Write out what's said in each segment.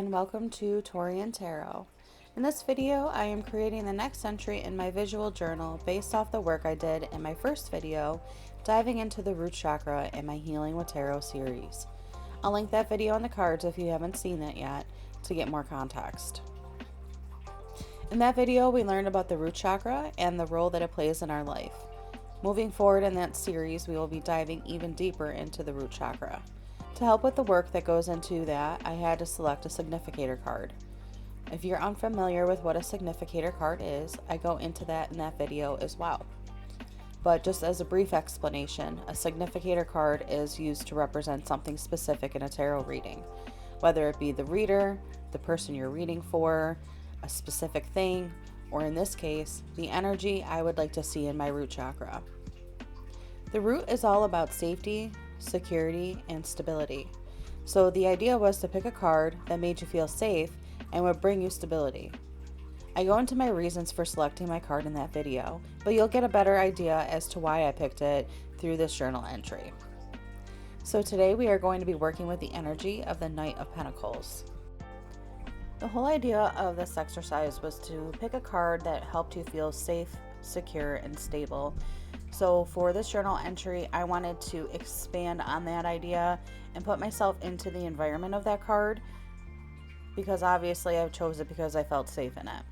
and welcome to Taurean Tarot. In this video, I am creating the next entry in my visual journal based off the work I did in my first video, diving into the root chakra in my Healing with Tarot series. I'll link that video in the cards if you haven't seen it yet to get more context. In that video, we learned about the root chakra and the role that it plays in our life. Moving forward in that series, we will be diving even deeper into the root chakra. To help with the work that goes into that, I had to select a Significator card. If you're unfamiliar with what a Significator card is, I go into that in that video as well. But just as a brief explanation, a Significator card is used to represent something specific in a tarot reading, whether it be the reader, the person you're reading for, a specific thing, or in this case, the energy I would like to see in my root chakra. The root is all about safety, security, and stability. So the idea was to pick a card that made you feel safe and would bring you stability. I go into my reasons for selecting my card in that video, but you'll get a better idea as to why I picked it through this journal entry. So today we are going to be working with the energy of the Knight of Pentacles. The whole idea of this exercise was to pick a card that helped you feel safe, secure, and stable. So for this journal entry, I wanted to expand on that idea and put myself into the environment of that card, because obviously I chose it because I felt safe in it.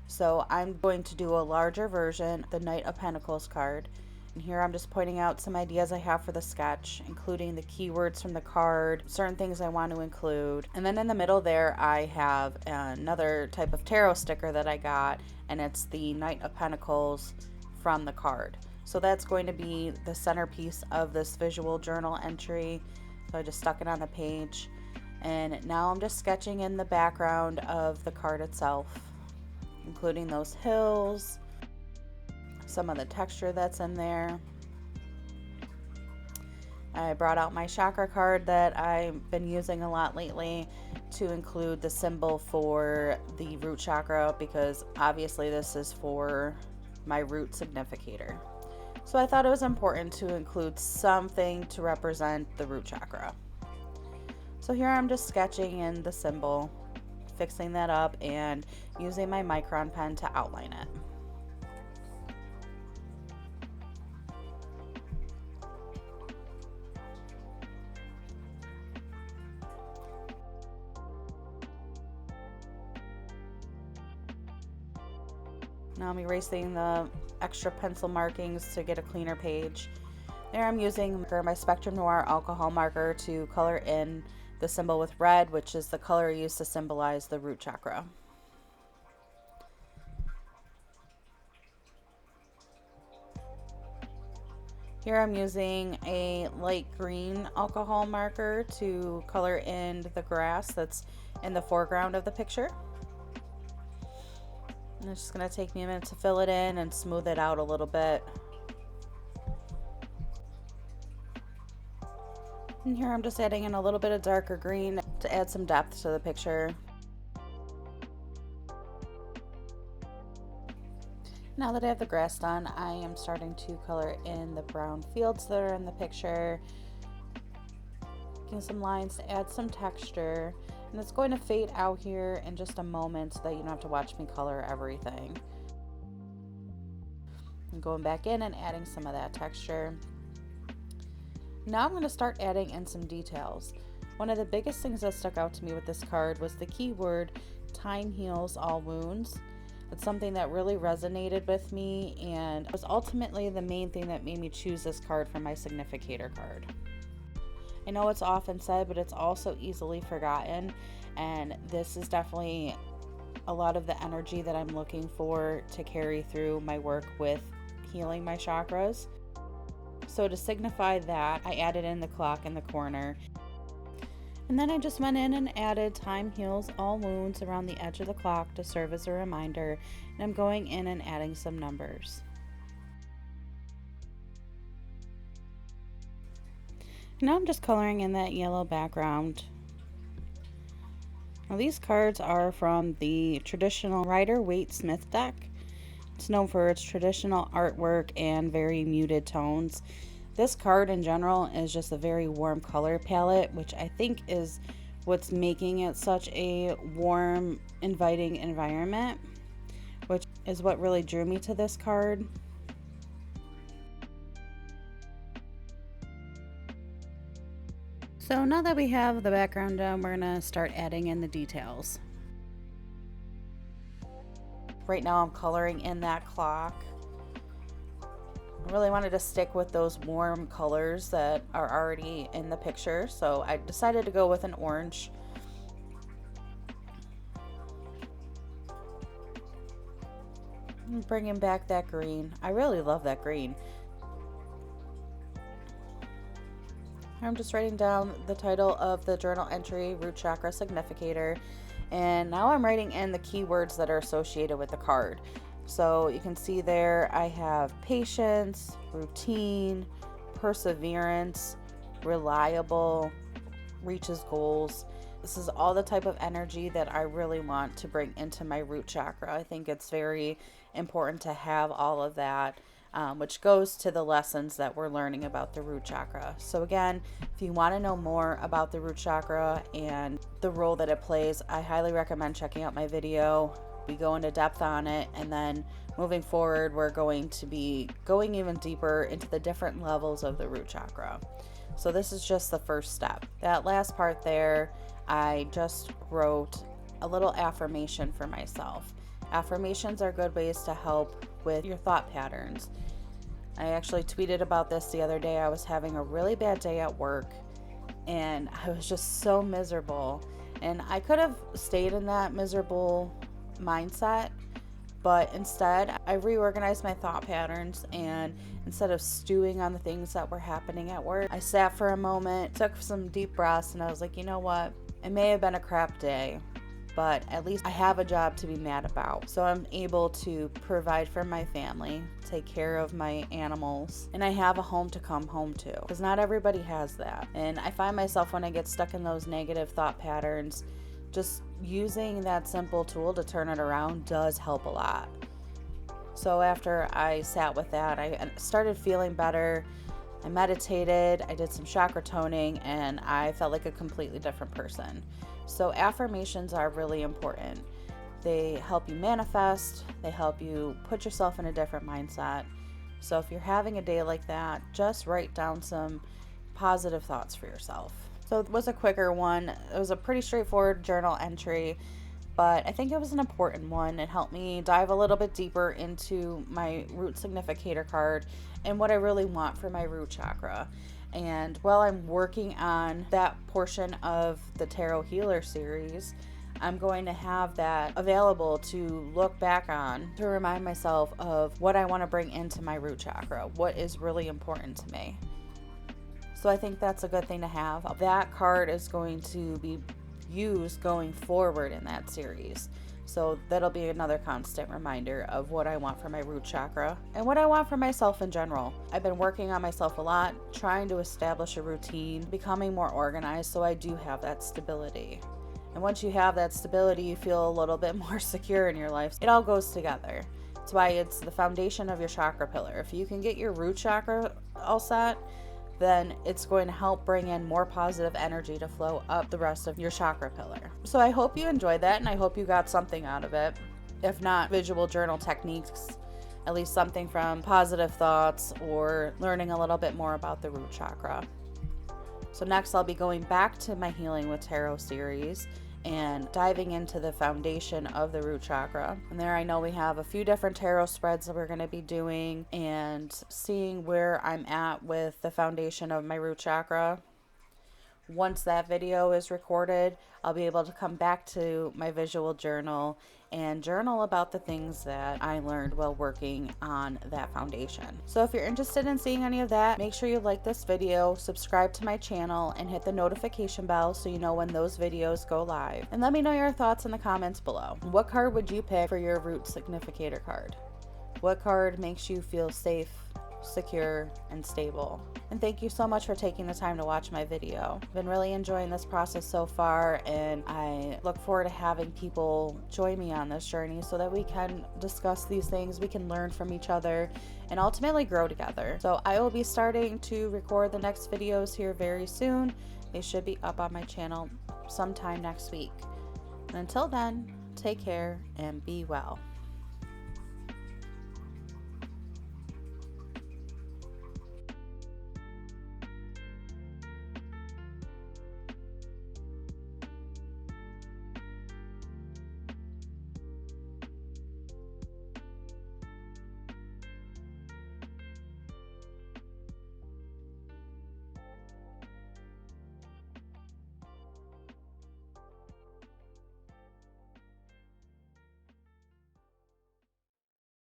So I'm going to do a larger version, the Knight of Pentacles card. And here I'm just pointing out some ideas I have for the sketch, including the keywords from the card, certain things I want to include. And then in the middle there, I have another type of tarot sticker that I got, and it's the Knight of Pentacles from the card. So that's going to be the centerpiece of this visual journal entry. So I just stuck it on the page. And now I'm just sketching in the background of the card itself, including those hills, some of the texture that's in there. I brought out my chakra card that I've been using a lot lately to include the symbol for the root chakra, because obviously this is for my root significator. So I thought it was important to include something to represent the root chakra. So here I'm just sketching in the symbol, fixing that up, and using my micron pen to outline it. Now I'm erasing the extra pencil markings to get a cleaner page. There I'm using my Spectrum Noir alcohol marker to color in the symbol with red, which is the color used to symbolize the root chakra. Here I'm using a light green alcohol marker to color in the grass that's in the foreground of the picture. And it's just going to take me a minute to fill it in and smooth it out a little bit. And here I'm just adding in a little bit of darker green to add some depth to the picture. Now that I have the grass done, I am starting to color in the brown fields that are in the picture. Making some lines to add some texture. And it's going to fade out here in just a moment so that you don't have to watch me color everything. I'm going back in and adding some of that texture. Now I'm going to start adding in some details. One of the biggest things that stuck out to me with this card was the keyword "time heals all wounds." It's something that really resonated with me, and it was ultimately the main thing that made me choose this card for my Significator card. I know it's often said, but it's also easily forgotten, and this is definitely a lot of the energy that I'm looking for to carry through my work with healing my chakras. So to signify that, I added in the clock in the corner. And then I just went in and added "time heals all wounds" around the edge of the clock to serve as a reminder. And I'm going in and adding some numbers. Now I'm just coloring in that yellow background. Now these cards are from the traditional Rider-Waite-Smith deck. It's known for its traditional artwork and very muted tones. This card in general is just a very warm color palette, which I think is what's making it such a warm, inviting environment, which is what really drew me to this card. So now that we have the background done, we're gonna start adding in the details. Right now I'm coloring in that clock. I really wanted to stick with those warm colors that are already in the picture, so I decided to go with an orange. And bringing back that green. I really love that green. I'm just writing down the title of the journal entry, Root Chakra Significator, and now I'm writing in the keywords that are associated with the card. So you can see there I have patience, routine, perseverance, reliable, reaches goals. This is all the type of energy that I really want to bring into my root chakra. I think it's very important to have all of that. Which goes to the lessons that we're learning about the root chakra. So again, if you want to know more about the root chakra and the role that it plays, I highly recommend checking out my video. We go into depth on it, and then moving forward, we're going to be going even deeper into the different levels of the root chakra. So this is just the first step. That last part there, I just wrote a little affirmation for myself. Affirmations are good ways to help with your thought patterns. I actually tweeted about this the other day. I was having a really bad day at work and I was just so miserable, and I could have stayed in that miserable mindset, but instead I reorganized my thought patterns, and instead of stewing on the things that were happening at work, I sat for a moment, took some deep breaths, and I was like, you know what, it may have been a crap day, but at least I have a job to be mad about. So I'm able to provide for my family, take care of my animals, and I have a home to come home to, because not everybody has that. And I find myself, when I get stuck in those negative thought patterns, just using that simple tool to turn it around does help a lot. So after I sat with that, I started feeling better. I meditated, I did some chakra toning, and I felt like a completely different person. So affirmations are really important. They help you manifest, they help you put yourself in a different mindset. So if you're having a day like that, just write down some positive thoughts for yourself. So it was a quicker one. It was a pretty straightforward journal entry, but I think it was an important one. It helped me dive a little bit deeper into my root significator card and what I really want for my root chakra. And while I'm working on that portion of the Tarot Healer series, I'm going to have that available to look back on to remind myself of what I want to bring into my root chakra, what is really important to me. So I think that's a good thing to have. That card is going to be used going forward in that series. So that'll be another constant reminder of what I want for my root chakra and what I want for myself in general. I've been working on myself a lot, trying to establish a routine, becoming more organized, so I do have that stability. And once you have that stability, you feel a little bit more secure in your life. It all goes together. That's why it's the foundation of your chakra pillar. If you can get your root chakra all set, then it's going to help bring in more positive energy to flow up the rest of your chakra pillar. So I hope you enjoyed that, and I hope you got something out of it. If not visual journal techniques, at least something from positive thoughts or learning a little bit more about the root chakra. So next I'll be going back to my Healing with Tarot series and diving into the foundation of the root chakra. And there I know we have a few different tarot spreads that we're going to be doing and seeing where I'm at with the foundation of my root chakra. Once that video is recorded, I'll be able to come back to my visual journal and journal about the things that I learned while working on that foundation. So if you're interested in seeing any of that, make sure you like this video, subscribe to my channel, and hit the notification bell so you know when those videos go live. And let me know your thoughts in the comments below. What card would you pick for your root significator card? What card makes you feel safe, secure, and stable? And thank you so much for taking the time to watch my video. I've been really enjoying this process so far, and I look forward to having people join me on this journey so that we can discuss these things, we can learn from each other, and ultimately grow together. So I will be starting to record the next videos here very soon. They should be up on my channel sometime next week. And until then, take care and be well.